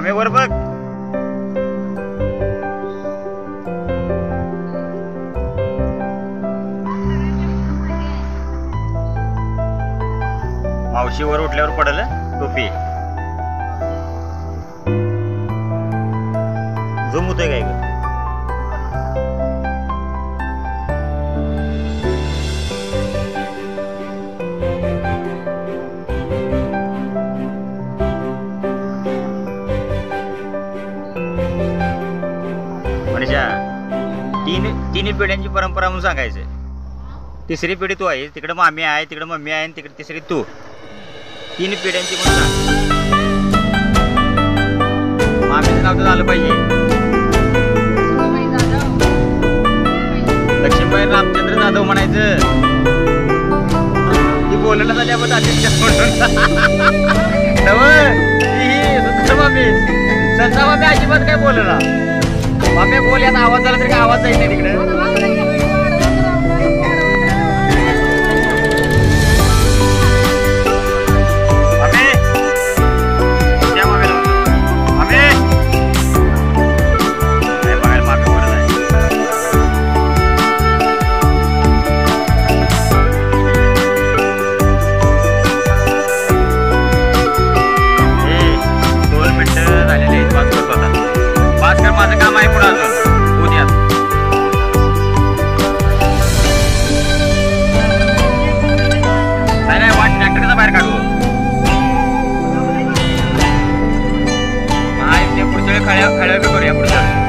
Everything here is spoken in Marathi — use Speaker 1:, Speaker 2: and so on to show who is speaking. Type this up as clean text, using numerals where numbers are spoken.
Speaker 1: मामे वर बघ. मावशी वर उठल्यावर पडल टोपी. झूम होतोय काय ग? तिन्ही पिढ्यांची परंपरा म्हणून सांगायचं. तिसरी पिढी तू आहे, तिकडे मामी आहे, तिकडे मम्मी आहे, तिकडे तिसरी तू. तीन पिढ्यांची म्हणून सांग. मामीचं नाव तर झालं पाहिजे. लक्ष्मीबाई रामचंद्र जाधव म्हणायचं. ती बोलणं झाल्यावर मामी संसा मामी अजिबात काय बोलला. मामी बोल यात आवाज झाला तरी काय आवाज जाईल नाही तिकडे. माझं काम आहे पुढे अजून उद्यात. नाही वाट ट्रॅक्टरचा बाहेर काढू. पुढच्या वेळी खळ्या करूया पुढच्या.